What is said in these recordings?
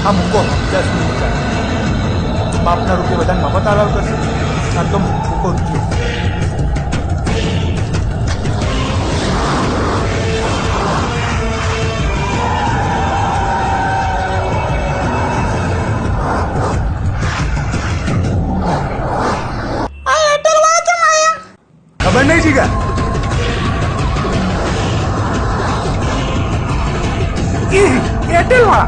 આ મૂકો 10 મિનિટ બાપના રૂપિયા બધાને મફત આલાવ કરશે આ તો મૂકો રૂપિયો खबर नहीं थी क्या एयरटेल वाला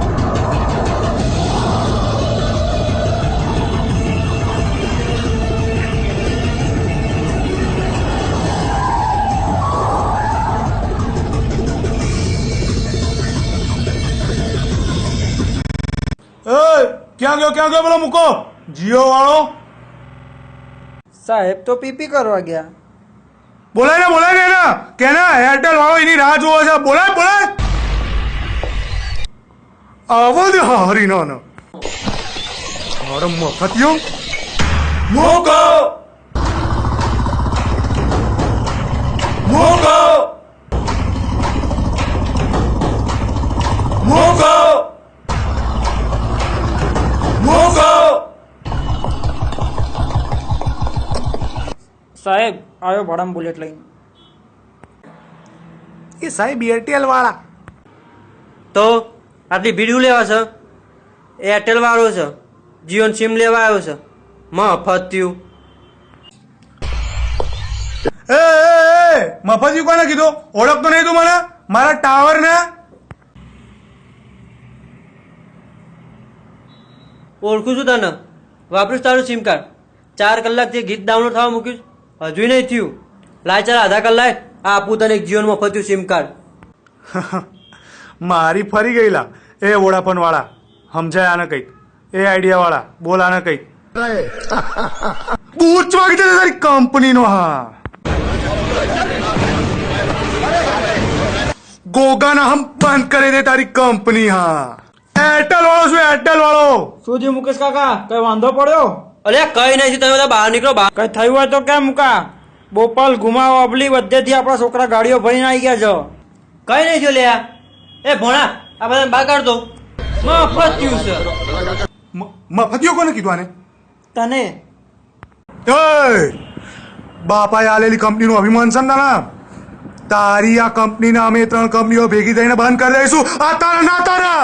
क्या गयो बोलो मुको जियो वालो साहेब तो पीपी करवा गया बोलाय ना कहना एयरटेल वालों इनी राह જોવે છે બોલાય આવો દે હરીનો નો અરે મફતિયો મોકો साहेब आयो भाड़ा बुलेट लઈને એ સાહેબ એરટેલ વાળા તો આટલી ભીડું લેવા છે એરટેલ વાળો છે જીઓન સિમ લેવા આવ્યો છે મફત્યું એ મફતિયું કોને કીધું ઓળખતો નહીં તું મને મારા ટાવર ને ઓળખું છું તને વાપરીશ તારું સિમ કાર્ડ 4 કલાકથી ગીત ડાઉનલોડ થવા મૂક્યું હજુ નહીં થયું લાય ચાલ આધા કલાક આપું તને એક જીવન મફત્યું સિમ કાર્ડ મારી ફરી ગયેલા એ વોડાફોન વાળા સમજાય આને કઈક એ આઈડિયા વાળા બોલ આને કઈક પૂછવા કીધું તારી કંપની નો હા ગોગાના હમ બંધ કરી દે તારી કંપની હા એરટેલ વાળો શું એરટેલ વાળો શું થયું મુકેશ કાકા કઈ વાંધો પડ્યો અલ્યા કઈ નહીં તમે બધા બહાર નીકળો બહાર કઈ થયું હોય તો કેમ મુકા બોપલ ઘુમાવો અબલી બધેથી આપણા છોકરા ગાડીઓ ભરીને આવી ગયા છો કઈ નહીં થયું લ્યા એ ભોણા આ બધા બહાર કાઢ દો મફત્યું છે મફતિયો કોને કીધું આને તને એ બાપાએ આલેલી કંપનીનું અભિમાન સમજાના તારી આ કંપનીના અમે 3 કંપનીઓ ભેગી થઈને બંધ કરી દઈશું આ તારા ના તારા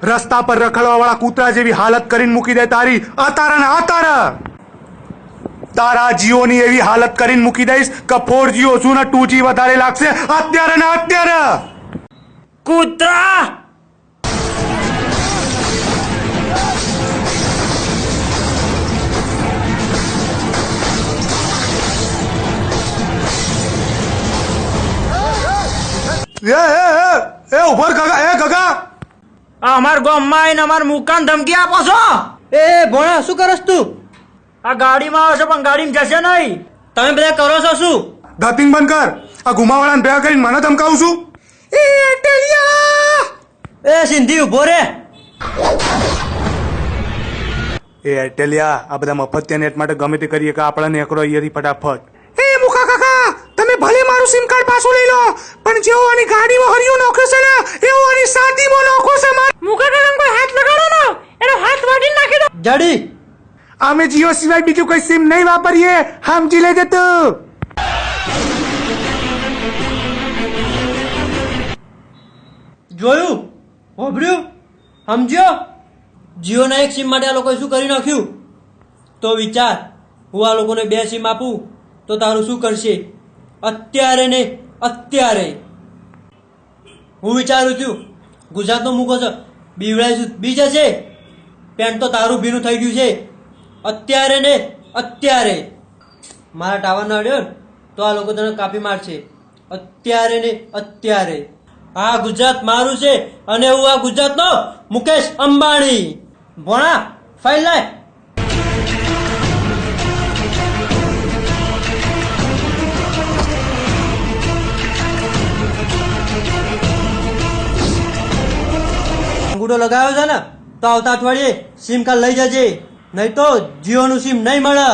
રસ્તા પર રખડવા વાળા કૂતરા જેવી હાલત કરીને મૂકી દે તારી આ તારા ના આ તારા તારા જીઓની એવી હાલત કરીને મૂકી દઈશ કે 4G ઓછું ને 2G વધારે લાગશે અત્યારે ને અત્યારે કૂતરા એ ઉભર કાકા એ કાકા આ અમાર ગામમાં આવીને અમાર મુકાન ધમકી આપો છો એ ભોણા શું કરસ તું આ ગાડીમાં આવશે પણ ગાડીમાં જશે નહીં તમે બધા કરો છો શું ધતિંગ બંધ કર આ ગુમાવાળાને ભેગા કરીને મને ધમકાવું છું એ એરટેલિયા એ સિંધી ઉભો રે એ એરટેલિયા આ બધા મફતિયા નેટ માટે ગમે તે કરીએ કે આપણે નેકરો અહીંયાથી ફટાફટ એ મુકા કાકા તમે ભલે મારું સિમ કાર્ડ પાછું લઈ લો પણ જેવો આની ગાડીમાં હરિયો નોખે છે ને એવો આની સાતીમાં નોખો છે માર મુકા કાકા કોઈ હાથ લગાડો ને એનો હાથ વાટી નાખી દો જડી અમે જીઓ સિવાય બીજું કોઈ સિમ નહીં વાપરીએ સમજી લેજે તું જોયું હોભર્યું સમજ્યો જીઓના એક સિમ માટે આ લોકોએ શું કરી નાખ્યું તો વિચાર હું આ લોકોને 2 સિમ આપું તો તારું શું કરશે અત્યારે ને અત્યારે હું વિચારું છું ગુજરાતનો મૂકો છે બીવડાઈશું બી જશે પેન્ટ તો તારું ભીનું થઈ ગયું છે અત્યારે ને અત્યારે મારા ટાવર ના અડ્યો તો આ લોકો તને કાપી મારશે અત્યારે ને અત્યારે આ ગુજરાત મારું છે અને હું આ ગુજરાતનો મુકેશ અંબાણી ભોણા ફાઇલ લાય અંગૂઠો લગાવ્યો છે ને તો આવતા અઠવાડિયે સિમ કાર્ડ લઈ જજે નહીં તો જીઓનું સિમ નહીં મળે